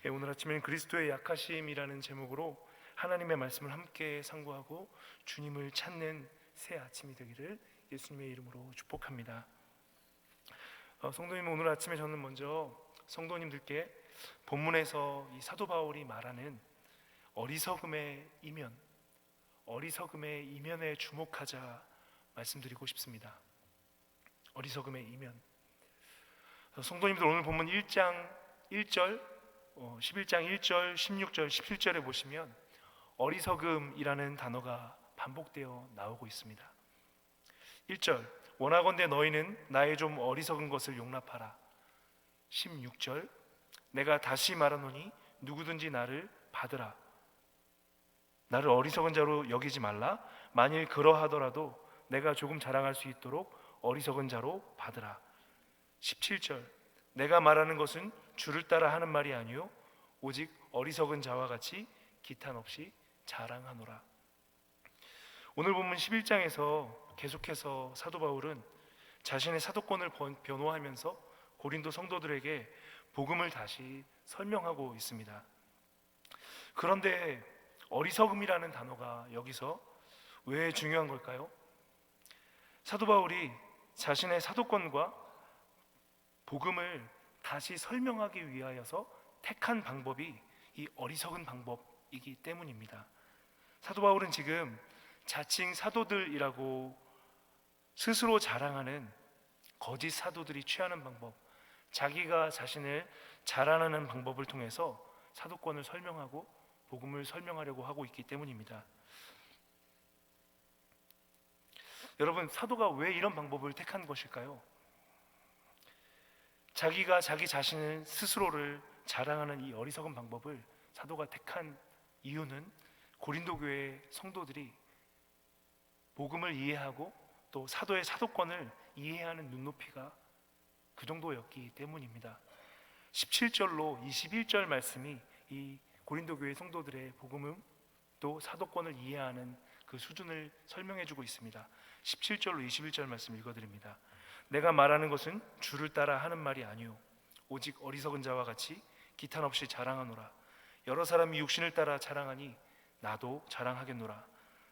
오늘 아침에는 그리스도의 약하심이라는 제목으로 하나님의 말씀을 함께 상고하고 주님을 찾는 새 아침이 되기를 예수님의 이름으로 축복합니다. 성도님, 오늘 아침에 저는 먼저 성도님들께 본문에서 이 사도 바울이 말하는 어리석음의 이면에 주목하자 말씀드리고 싶습니다. 어리석음의 이면. 성도님들, 오늘 본문 1장 1절 11장 1절, 16절, 17절에 보시면 어리석음이라는 단어가 반복되어 나오고 있습니다. 1절, 원하건대 너희는 나의 좀 어리석은 것을 용납하라. 16절, 내가 다시 말하노니 누구든지 나를 받으라. 나를 어리석은 자로 여기지 말라. 만일 그러하더라도 내가 조금 자랑할 수 있도록 어리석은 자로 받으라. 17절, 내가 말하는 것은 주를 따라 하는 말이 아니요 오직 어리석은 자와 같이 기탄 없이 자랑하노라. 오늘 본문 11장에서 계속해서 사도 바울은 자신의 사도권을 변호하면서 고린도 성도들에게 복음을 다시 설명하고 있습니다. 그런데 어리석음이라는 단어가 여기서 왜 중요한 걸까요? 사도 바울이 자신의 사도권과 복음을 다시 설명하기 위하여서 택한 방법이 이 어리석은 방법이기 때문입니다. 사도 바울은 지금 자칭 사도들이라고 스스로 자랑하는 거짓 사도들이 취하는 방법, 자기가 자신을 자랑하는 방법을 통해서 사도권을 설명하고 복음을 설명하려고 하고 있기 때문입니다. 여러분, 사도가 왜 이런 방법을 택한 것일까요? 자기가 자기 자신을 스스로를 자랑하는 이 어리석은 방법을 사도가 택한 이유는 고린도 교회 성도들이 복음을 이해하고 또 사도의 사도권을 이해하는 눈높이가 그 정도였기 때문입니다. 17절로 21절 말씀이 이 고린도 교회 성도들의 복음을 또 사도권을 이해하는 그 수준을 설명해 주고 있습니다. 17절로 21절 말씀 읽어드립니다. 내가 말하는 것은 주를 따라 하는 말이 아니요 오직 어리석은 자와 같이 기탄 없이 자랑하노라. 여러 사람이 육신을 따라 자랑하니 나도 자랑하겠노라.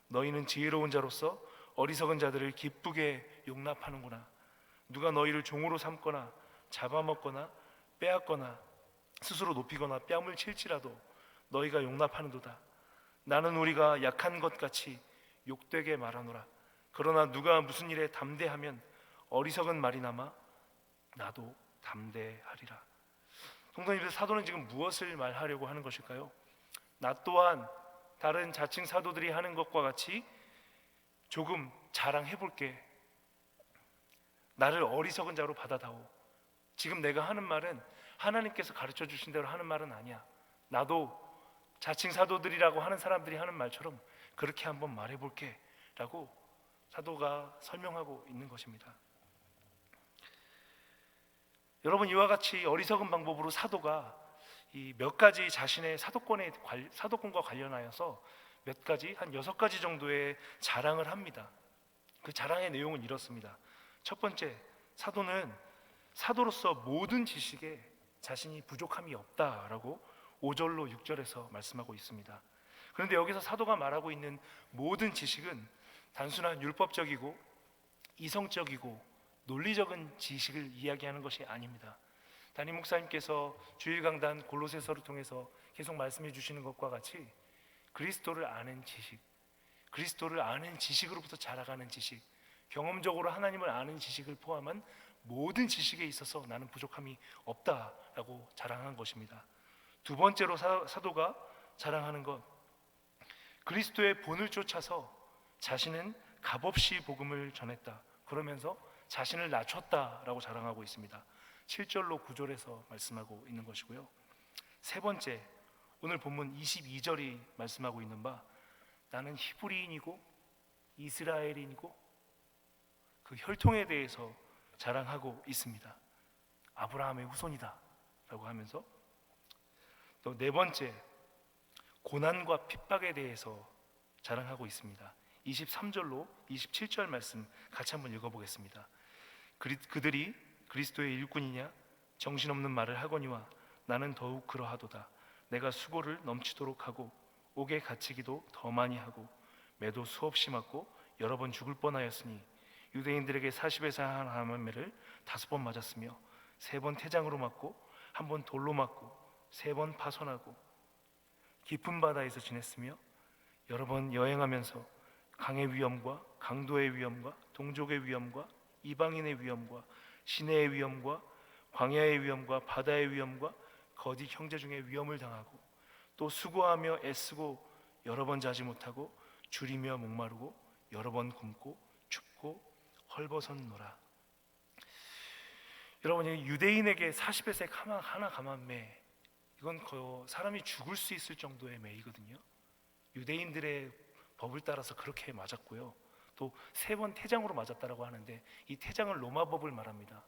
너희는 지혜로운 자로서 어리석은 자들을 기쁘게 용납하는구나. 누가 너희를 종으로 삼거나 잡아먹거나 빼앗거나 스스로 높이거나 뺨을 칠지라도 너희가 용납하는도다. 나는 우리가 약한 것 같이 욕되게 말하노라. 그러나 누가 무슨 일에 담대하면 어리석은 말이나마 나도 담대하리라. 성도님들, 사도는 지금 무엇을 말하려고 하는 것일까요? 나 또한 다른 자칭 사도들이 하는 것과 같이 조금 자랑해볼게. 나를 어리석은 자로 받아다오. 지금 내가 하는 말은 하나님께서 가르쳐 주신 대로 하는 말은 아니야. 나도 자칭 사도들이라고 하는 사람들이 하는 말처럼 그렇게 한번 말해볼게 라고 사도가 설명하고 있는 것입니다. 여러분, 이와 같이 어리석은 방법으로 사도가 이 몇 가지 자신의 사도권과 관련하여서 몇 가지, 한 6가지 정도의 자랑을 합니다. 그 자랑의 내용은 이렇습니다. 첫 번째, 사도는 사도로서 모든 지식에 자신이 부족함이 없다라고 5절로 6절에서 말씀하고 있습니다. 그런데 여기서 사도가 말하고 있는 모든 지식은 단순한 율법적이고 이성적이고 논리적인 지식을 이야기하는 것이 아닙니다. 담임 목사님께서 주일 강단 골로새서를 통해서 계속 말씀해 주시는 것과 같이 그리스도를 아는 지식, 그리스도를 아는 지식으로부터 자라가는 지식, 경험적으로 하나님을 아는 지식을 포함한 모든 지식에 있어서 나는 부족함이 없다라고 자랑한 것입니다. 두 번째로 사도가 자랑하는 것, 그리스도의 본을 쫓아서 자신은 값없이 복음을 전했다. 그러면서 자신을 낮췄다라고 자랑하고 있습니다. 7절로 9절에서 말씀하고 있는 것이고요. 세 번째, 오늘 본문 22절이 말씀하고 있는 바, 나는 히브리인이고 이스라엘인이고 그 혈통에 대해서 자랑하고 있습니다. 아브라함의 후손이다 라고 하면서, 또 네 번째, 고난과 핍박에 대해서 자랑하고 있습니다. 23절로 27절 말씀 같이 한번 읽어보겠습니다. 그들이 그리스도의 일꾼이냐 정신없는 말을 하거니와 나는 더욱 그러하도다. 내가 수고를 넘치도록 하고 옥에 갇히기도 더 많이 하고 매도 수없이 맞고 여러 번 죽을 뻔하였으니 유대인들에게 40에서 한 하만매를 5번 맞았으며 3번 태장으로 맞고 1번 돌로 맞고 3번 파손하고 깊은 바다에서 지냈으며 여러 번 여행하면서 강의 위험과 강도의 위험과 동족의 위험과 이방인의 위험과 시내의 위험과 광야의 위험과 바다의 위험과 거짓 형제 중에 위험을 당하고 또 수고하며 애쓰고 여러 번 자지 못하고 줄이며 목마르고 여러 번 굶고 춥고 헐벗었노라. 여러분, 유대인에게 40에서 하나 감한 매, 이건 거의 사람이 죽을 수 있을 정도의 매이거든요. 유대인들의 법을 따라서 그렇게 맞았고요. 또 3번 태장으로 맞았다라고 하는데 이 태장은 로마 법을 말합니다.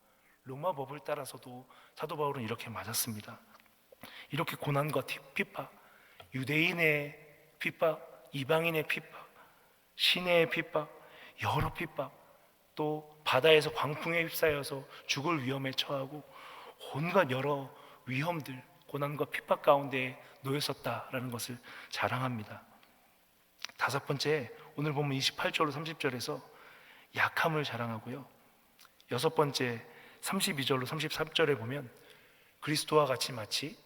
로마 법을 따라서도 사도 바울은 이렇게 맞았습니다. 이렇게 고난과 핍박, 유대인의 핍박, 이방인의 핍박, 시내의 핍박, 여러 핍박, 또 바다에서 광풍에 휩싸여서 죽을 위험에 처하고 온갖 여러 위험들, 고난과 핍박 가운데 놓였었다라는 것을 자랑합니다. 5번째, 오늘 보면 28절로 30절에서 약함을 자랑하고요. 6번째, 32절로 33절에 보면 그리스도와 같이 마치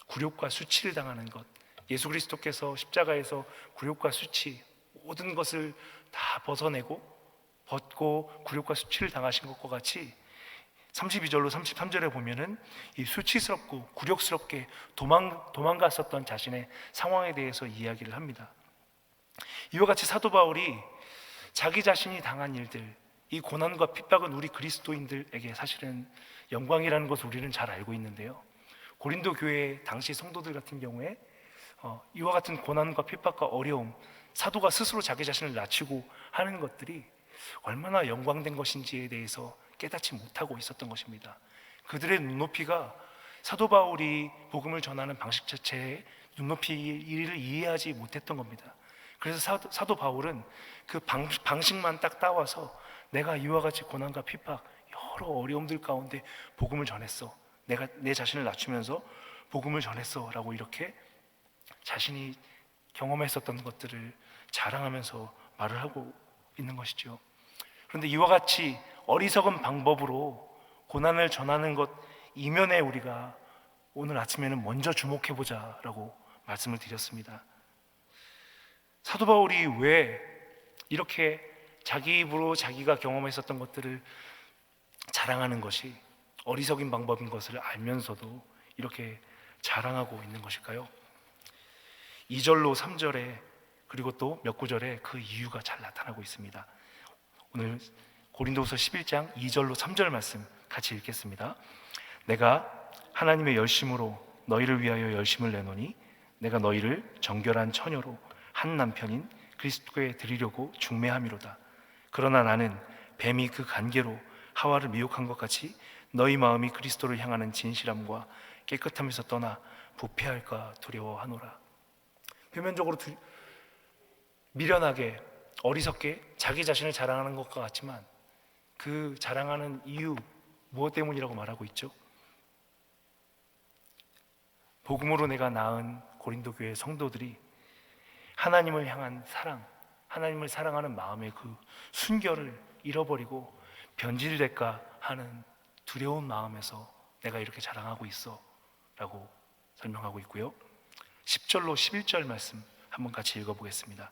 굴욕과 수치를 당하는 것, 예수 그리스도께서 십자가에서 굴욕과 수치 모든 것을 다 벗고 굴욕과 수치를 당하신 것과 같이 32절로 33절에 보면은 이 수치스럽고 굴욕스럽게 도망갔었던 자신의 상황에 대해서 이야기를 합니다. 이와 같이 사도 바울이 자기 자신이 당한 일들, 이 고난과 핍박은 우리 그리스도인들에게 사실은 영광이라는 것을 우리는 잘 알고 있는데요. 고린도 교회 당시 성도들 같은 경우에 이와 같은 고난과 핍박과 어려움, 사도가 스스로 자기 자신을 낮추고 하는 것들이 얼마나 영광된 것인지에 대해서 깨닫지 못하고 있었던 것입니다. 그들의 눈높이가 사도 바울이 복음을 전하는 방식 자체에 눈높이를 이해하지 못했던 겁니다. 그래서 사도 바울은 그 방식만 딱 따와서 내가 이와 같이 고난과 핍박, 여러 어려움들 가운데 복음을 전했어, 내가 내 자신을 낮추면서 복음을 전했어 라고 이렇게 자신이 경험했었던 것들을 자랑하면서 말을 하고 있는 것이죠. 그런데 이와 같이 어리석은 방법으로 고난을 전하는 것 이면에 우리가 오늘 아침에는 먼저 주목해보자 라고 말씀을 드렸습니다. 사도 바울이 왜 이렇게 자기 입으로 자기가 경험했었던 것들을 자랑하는 것이 어리석인 방법인 것을 알면서도 이렇게 자랑하고 있는 것일까요? 2절로 3절에 그리고 또 몇 구절에 그 이유가 잘 나타나고 있습니다. 오늘 고린도후서 11장 2절로 3절 말씀 같이 읽겠습니다. 내가 하나님의 열심으로 너희를 위하여 열심을 내노니 내가 너희를 정결한 처녀로 한 남편인 그리스도께 드리려고 중매함이로다. 그러나 나는 뱀이 그 간계로 하와를 미혹한 것 같이 너희 마음이 그리스도를 향하는 진실함과 깨끗함에서 떠나 부패할까 두려워하노라. 표면적으로 미련하게 어리석게 자기 자신을 자랑하는 것과 같지만 그 자랑하는 이유 무엇 때문이라고 말하고 있죠? 복음으로 내가 낳은 고린도 교회 성도들이 하나님을 향한 사랑, 하나님을 사랑하는 마음의 그 순결을 잃어버리고 변질될까 하는 두려운 마음에서 내가 이렇게 자랑하고 있어 라고 설명하고 있고요. 10절로 11절 말씀 한번 같이 읽어보겠습니다.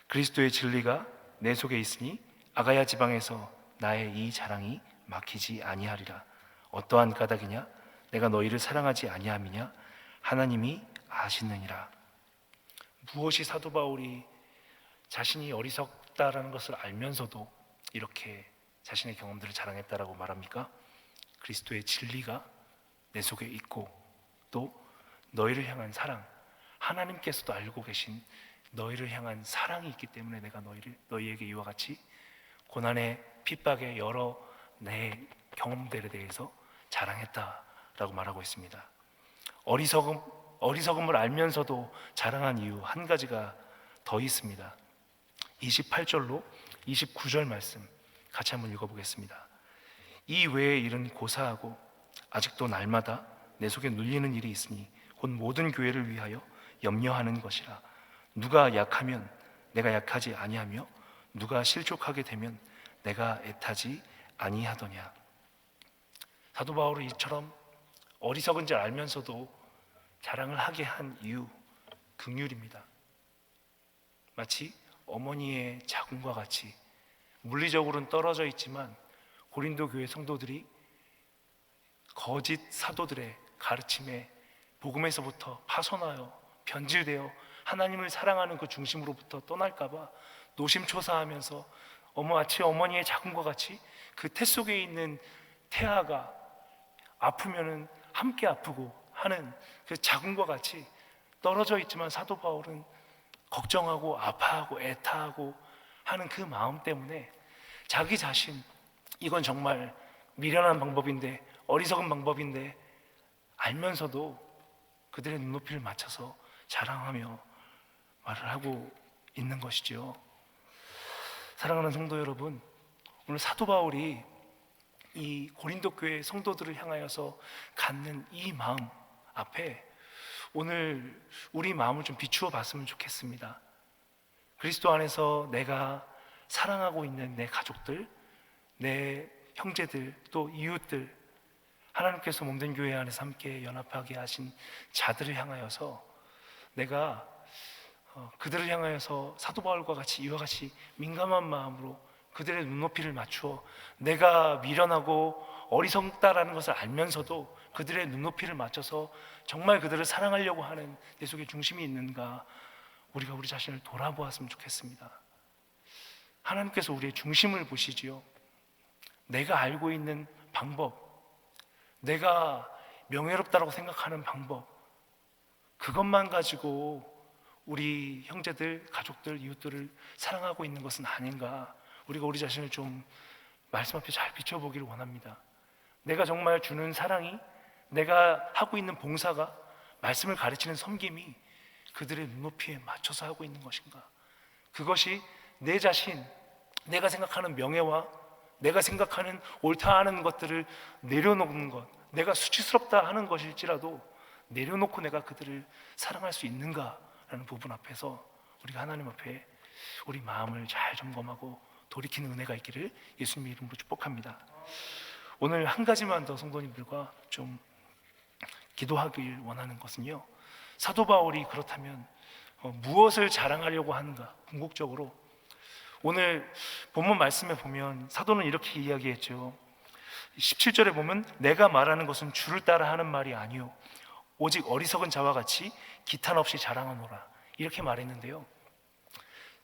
그리스도의 진리가 내 속에 있으니 아가야 지방에서 나의 이 자랑이 막히지 아니하리라. 어떠한 까닭이냐? 내가 너희를 사랑하지 아니함이냐? 하나님이 아시느니라. 무엇이 사도 바울이 자신이 어리석다라는 것을 알면서도 이렇게 자신의 경험들을 자랑했다라고 말합니까? 그리스도의 진리가 내 속에 있고 또 너희를 향한 사랑, 하나님께서도 알고 계신 너희를 향한 사랑이 있기 때문에 내가 너희에게 이와 같이 고난의 핍박의 여러 내 경험들에 대해서 자랑했다라고 말하고 있습니다. 어리석음을 알면서도 자랑한 이유 한 가지가 더 있습니다. 28절로 29절 말씀 같이 한번 읽어보겠습니다. 이 외의 일은 고사하고 아직도 날마다 내 속에 눌리는 일이 있으니 곧 모든 교회를 위하여 염려하는 것이라. 누가 약하면 내가 약하지 아니하며 누가 실족하게 되면 내가 애타지 아니하더냐. 사도 바울은 이처럼 어리석은 줄 알면서도 자랑을 하게 한 이유, 긍휼입니다. 마치 어머니의 자궁과 같이 물리적으로는 떨어져 있지만 고린도 교회 성도들이 거짓 사도들의 가르침에 복음에서부터 파손하여 변질되어 하나님을 사랑하는 그 중심으로부터 떠날까봐 노심초사하면서 마치 어머니의 자궁과 같이 그 태 속에 있는 태아가 아프면은 함께 아프고 하는 그 자궁과 같이 떨어져 있지만 사도 바울은 걱정하고 아파하고 애타하고 하는 그 마음 때문에 자기 자신, 이건 정말 미련한 방법인데 어리석은 방법인데 알면서도 그들의 눈높이를 맞춰서 자랑하며 말을 하고 있는 것이죠. 사랑하는 성도 여러분, 오늘 사도 바울이 이 고린도 교회 성도들을 향하여서 갖는 이 마음 앞에 오늘 우리 마음을 좀 비추어 봤으면 좋겠습니다. 그리스도 안에서 내가 사랑하고 있는 내 가족들, 내 형제들, 또 이웃들, 하나님께서 몸된 교회 안에서 함께 연합하게 하신 자들을 향하여서 내가 그들을 향하여서 사도 바울과 같이 이와 같이 민감한 마음으로 그들의 눈높이를 맞추어 내가 미련하고 어리석다라는 것을 알면서도 그들의 눈높이를 맞춰서 정말 그들을 사랑하려고 하는 내 속에 중심이 있는가, 우리가 우리 자신을 돌아보았으면 좋겠습니다. 하나님께서 우리의 중심을 보시지요. 내가 알고 있는 방법, 내가 명예롭다고 생각하는 방법, 그것만 가지고 우리 형제들, 가족들, 이웃들을 사랑하고 있는 것은 아닌가. 우리가 우리 자신을 좀 말씀 앞에 잘 비춰보기를 원합니다. 내가 정말 주는 사랑이, 내가 하고 있는 봉사가, 말씀을 가르치는 섬김이 그들의 눈높이에 맞춰서 하고 있는 것인가. 그것이 내 자신, 내가 생각하는 명예와 내가 생각하는 옳다 하는 것들을 내려놓는 것, 내가 수치스럽다 하는 것일지라도 내려놓고 내가 그들을 사랑할 수 있는가라는 부분 앞에서 우리가 하나님 앞에 우리 마음을 잘 점검하고 돌이키는 은혜가 있기를 예수님의 이름으로 축복합니다. 오늘 한 가지만 더 성도님들과 좀 기도하길 원하는 것은요, 사도 바울이 그렇다면 무엇을 자랑하려고 하는가. 궁극적으로 오늘 본문 말씀에 보면 사도는 이렇게 이야기했죠. 17절에 보면 내가 말하는 것은 주를 따라 하는 말이 아니요 오직 어리석은 자와 같이 기탄 없이 자랑하노라, 이렇게 말했는데요.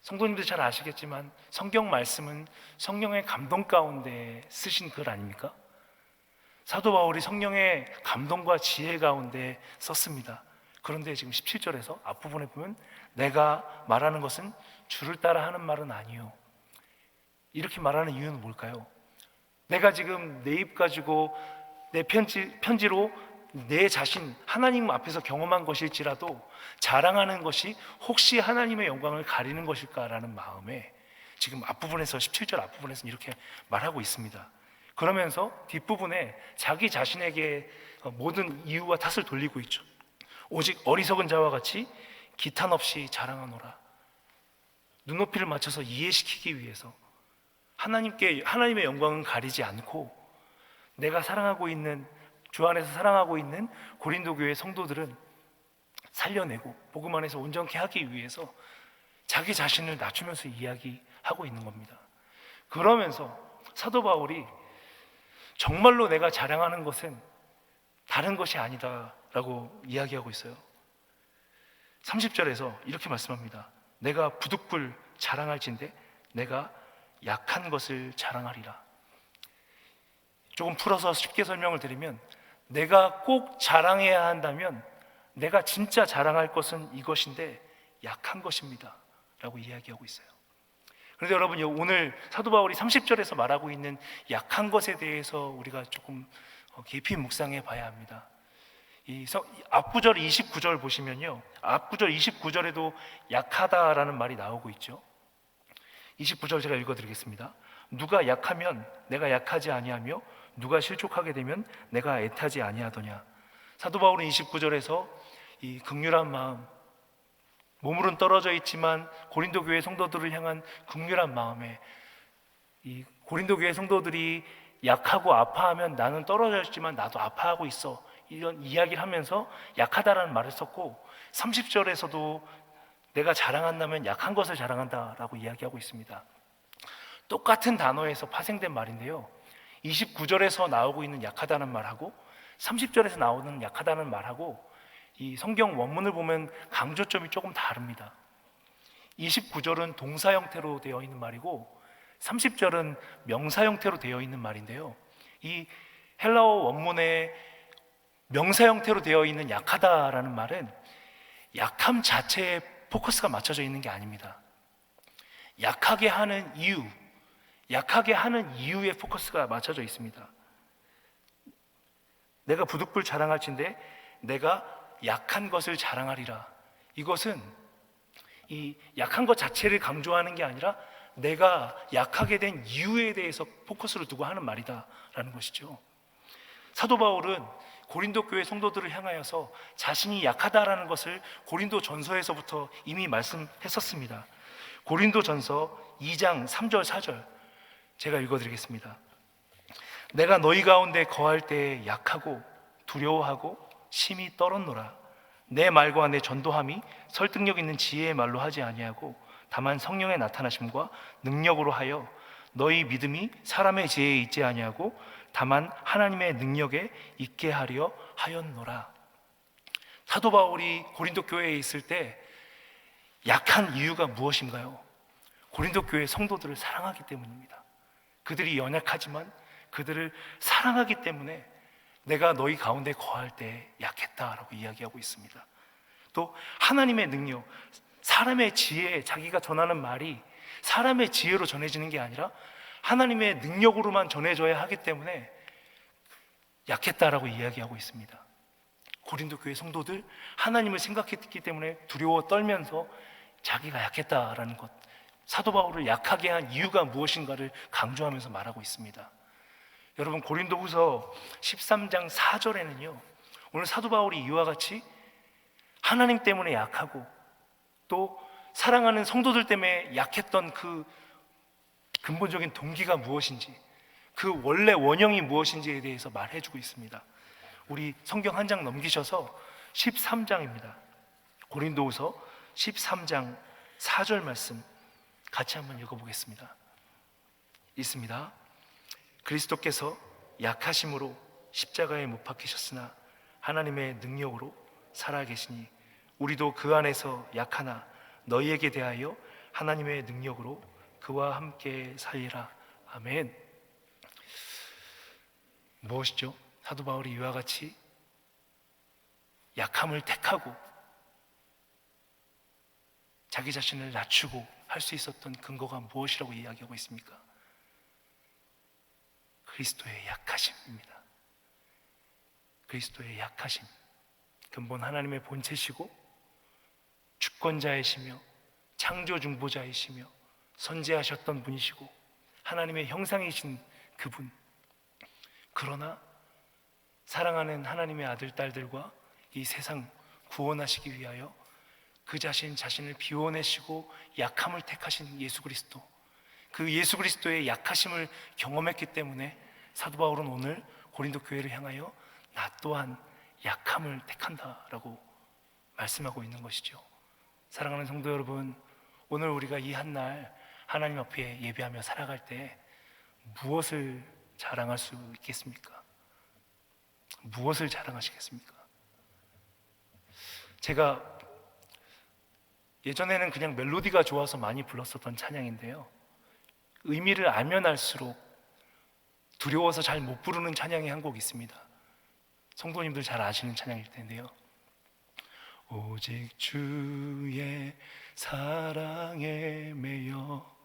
성도님들 잘 아시겠지만 성경 말씀은 성령의 감동 가운데 쓰신 글 아닙니까? 사도 바울이 성령의 감동과 지혜 가운데 썼습니다. 그런데 지금 17절에서 앞부분에 보면 내가 말하는 것은 주를 따라 하는 말은 아니요, 이렇게 말하는 이유는 뭘까요? 내가 지금 내 입 가지고 내 편지로 내 자신 하나님 앞에서 경험한 것일지라도 자랑하는 것이 혹시 하나님의 영광을 가리는 것일까라는 마음에 지금 앞부분에서 17절 앞부분에서 이렇게 말하고 있습니다. 그러면서 뒷부분에 자기 자신에게 모든 이유와 탓을 돌리고 있죠. 오직 어리석은 자와 같이 기탄 없이 자랑하노라. 눈높이를 맞춰서 이해시키기 위해서 하나님의 영광은 가리지 않고 내가 사랑하고 있는, 주 안에서 사랑하고 있는 고린도 교회 성도들은 살려내고 복음 안에서 온전케 하기 위해서 자기 자신을 낮추면서 이야기하고 있는 겁니다. 그러면서 사도 바울이 정말로 내가 자랑하는 것은 다른 것이 아니다라고 이야기하고 있어요. 30절에서 이렇게 말씀합니다. 내가 부득불 자랑할진대 내가 약한 것을 자랑하리라. 조금 풀어서 쉽게 설명을 드리면 내가 꼭 자랑해야 한다면 내가 진짜 자랑할 것은 이것인데 약한 것입니다 라고 이야기하고 있어요. 그런데 여러분, 오늘 사도 바울이 30절에서 말하고 있는 약한 것에 대해서 우리가 조금 깊이 묵상해 봐야 합니다. 이 앞구절 29절 보시면요, 앞구절 29절에도 약하다라는 말이 나오고 있죠. 29절 제가 읽어드리겠습니다. 누가 약하면 내가 약하지 아니하며 누가 실족하게 되면 내가 애타지 아니하더냐. 사도 바울은 29절에서 이 긍휼한 마음, 몸으로는 떨어져 있지만 고린도 교회 성도들을 향한 긍휼한 마음에, 이 고린도 교회 성도들이 약하고 아파하면 나는 떨어져 있지만 나도 아파하고 있어, 이런 이야기를 하면서 약하다라는 말을 썼고, 30절에서도 내가 자랑한다면 약한 것을 자랑한다라고 이야기하고 있습니다. 똑같은 단어에서 파생된 말인데요, 29절에서 나오고 있는 약하다는 말하고 30절에서 나오는 약하다는 말하고 이 성경 원문을 보면 강조점이 조금 다릅니다. 29절은 동사 형태로 되어 있는 말이고 30절은 명사 형태로 되어 있는 말인데요, 이 헬라어 원문에 명사 형태로 되어 있는 약하다라는 말은 약함 자체에 포커스가 맞춰져 있는 게 아닙니다. 약하게 하는 이유, 약하게 하는 이유에 포커스가 맞춰져 있습니다. 내가 부득불 자랑할진대 내가 약한 것을 자랑하리라. 이것은 이 약한 것 자체를 강조하는 게 아니라 내가 약하게 된 이유에 대해서 포커스를 두고 하는 말이다라는 것이죠. 사도 바울은 고린도 교회 성도들을 향하여서 자신이 약하다라는 것을 고린도 전서에서부터 이미 말씀했었습니다. 고린도 전서 2장 3절 4절 제가 읽어드리겠습니다. 내가 너희 가운데 거할 때에 약하고 두려워하고 심히 떨었노라. 내 말과 내 전도함이 설득력 있는 지혜의 말로 하지 아니하고 다만 성령의 나타나심과 능력으로 하여 너희 믿음이 사람의 지혜에 있지 아니하고 다만 하나님의 능력에 있게 하려 하였노라. 사도 바울이 고린도 교회에 있을 때 약한 이유가 무엇인가요? 고린도 교회 성도들을 사랑하기 때문입니다. 그들이 연약하지만 그들을 사랑하기 때문에 내가 너희 가운데 거할 때 약했다라고 이야기하고 있습니다. 또 하나님의 능력, 사람의 지혜, 자기가 전하는 말이 사람의 지혜로 전해지는 게 아니라 하나님의 능력으로만 전해져야 하기 때문에 약했다라고 이야기하고 있습니다. 고린도 교회 성도들 하나님을 생각했기 때문에 두려워 떨면서 자기가 약했다라는 것, 사도 바울을 약하게 한 이유가 무엇인가를 강조하면서 말하고 있습니다. 여러분, 고린도후서 13장 4절에는요 오늘 사도 바울이 이와 같이 하나님 때문에 약하고 또 사랑하는 성도들 때문에 약했던 그 근본적인 동기가 무엇인지, 그 원래 원형이 무엇인지에 대해서 말해주고 있습니다. 우리 성경 한 장 넘기셔서 13장입니다. 고린도후서 13장 4절 말씀 같이 한번 읽어보겠습니다. 있습니다. 그리스도께서 약하심으로 십자가에 못 박히셨으나 하나님의 능력으로 살아계시니 우리도 그 안에서 약하나 너희에게 대하여 하나님의 능력으로 그와 함께 살리라. 아멘. 무엇이죠? 사도 바울이 이와 같이 약함을 택하고 자기 자신을 낮추고 할 수 있었던 근거가 무엇이라고 이야기하고 있습니까? 그리스도의 약하심입니다. 그리스도의 약하심, 근본 하나님의 본체시고 주권자이시며 창조중보자이시며 선지하셨던 분이시고 하나님의 형상이신 그분, 그러나 사랑하는 하나님의 아들, 딸들과 이 세상 구원하시기 위하여 그 자신을 비워내시고 약함을 택하신 예수 그리스도, 그 예수 그리스도의 약하심을 경험했기 때문에 사도 바울은 오늘 고린도 교회를 향하여 나 또한 약함을 택한다라고 말씀하고 있는 것이죠. 사랑하는 성도 여러분, 오늘 우리가 이 한날 하나님 앞에 예배하며 살아갈 때 무엇을 자랑할 수 있겠습니까? 무엇을 자랑하시겠습니까? 제가 예전에는 그냥 멜로디가 좋아서 많이 불렀었던 찬양인데요, 의미를 알면 알수록 두려워서 잘 못 부르는 찬양이 한 곡 있습니다. 성도님들 잘 아시는 찬양일 텐데요, 오직 주의 사랑에 매여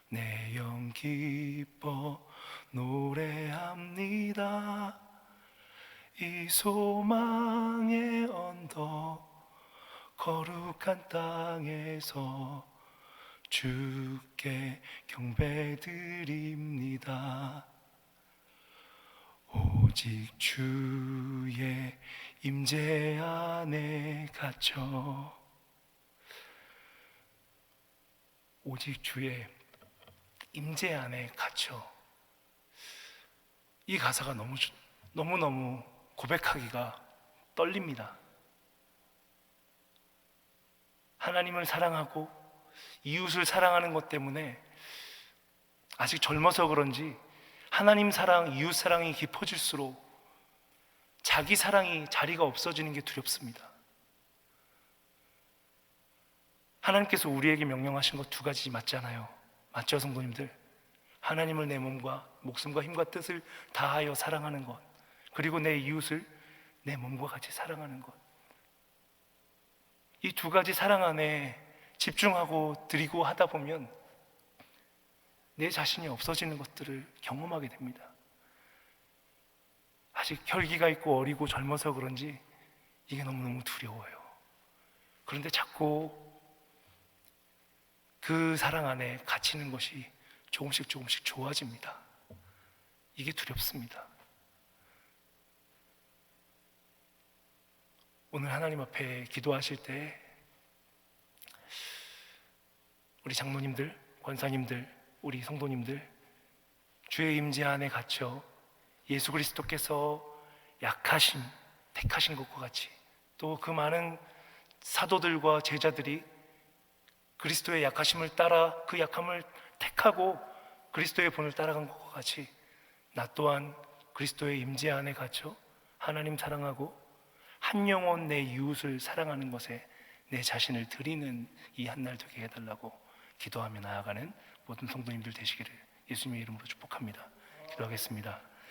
내 영 기뻐 노래합니다. 이 소망의 언덕 거룩한 땅에서 주께 경배드립니다. 오직 주의 임재 안에 갇혀, 오직 주의 임재 안에 갇혀. 이 가사가 너무너무 고백하기가 떨립니다. 하나님을 사랑하고 이웃을 사랑하는 것 때문에 아직 젊어서 그런지 하나님 사랑, 이웃 사랑이 깊어질수록 자기 사랑이 자리가 없어지는 게 두렵습니다. 하나님께서 우리에게 명령하신 것 두 가지 맞잖아요. 맞죠, 성도님들? 하나님을 내 몸과 목숨과 힘과 뜻을 다하여 사랑하는 것, 그리고 내 이웃을 내 몸과 같이 사랑하는 것. 이 두 가지 사랑 안에 집중하고 드리고 하다 보면 내 자신이 없어지는 것들을 경험하게 됩니다. 아직 혈기가 있고 어리고 젊어서 그런지 이게 너무너무 두려워요. 그런데 자꾸 그 사랑 안에 갇히는 것이 조금씩 좋아집니다. 이게 두렵습니다. 오늘 하나님 앞에 기도하실 때 우리 장로님들, 권사님들, 우리 성도님들, 주의 임재 안에 갇혀 예수 그리스도께서 약하신, 택하신 것과 같이 또 그 많은 사도들과 제자들이 그리스도의 약하심을 따라 그 약함을 택하고 그리스도의 본을 따라간 것과 같이 나 또한 그리스도의 임재 안에 갇혀 하나님 사랑하고 한 영혼 내 이웃을 사랑하는 것에 내 자신을 드리는 이 한날 되게 해달라고 기도하며 나아가는 모든 성도님들 되시기를 예수님의 이름으로 축복합니다. 기도하겠습니다.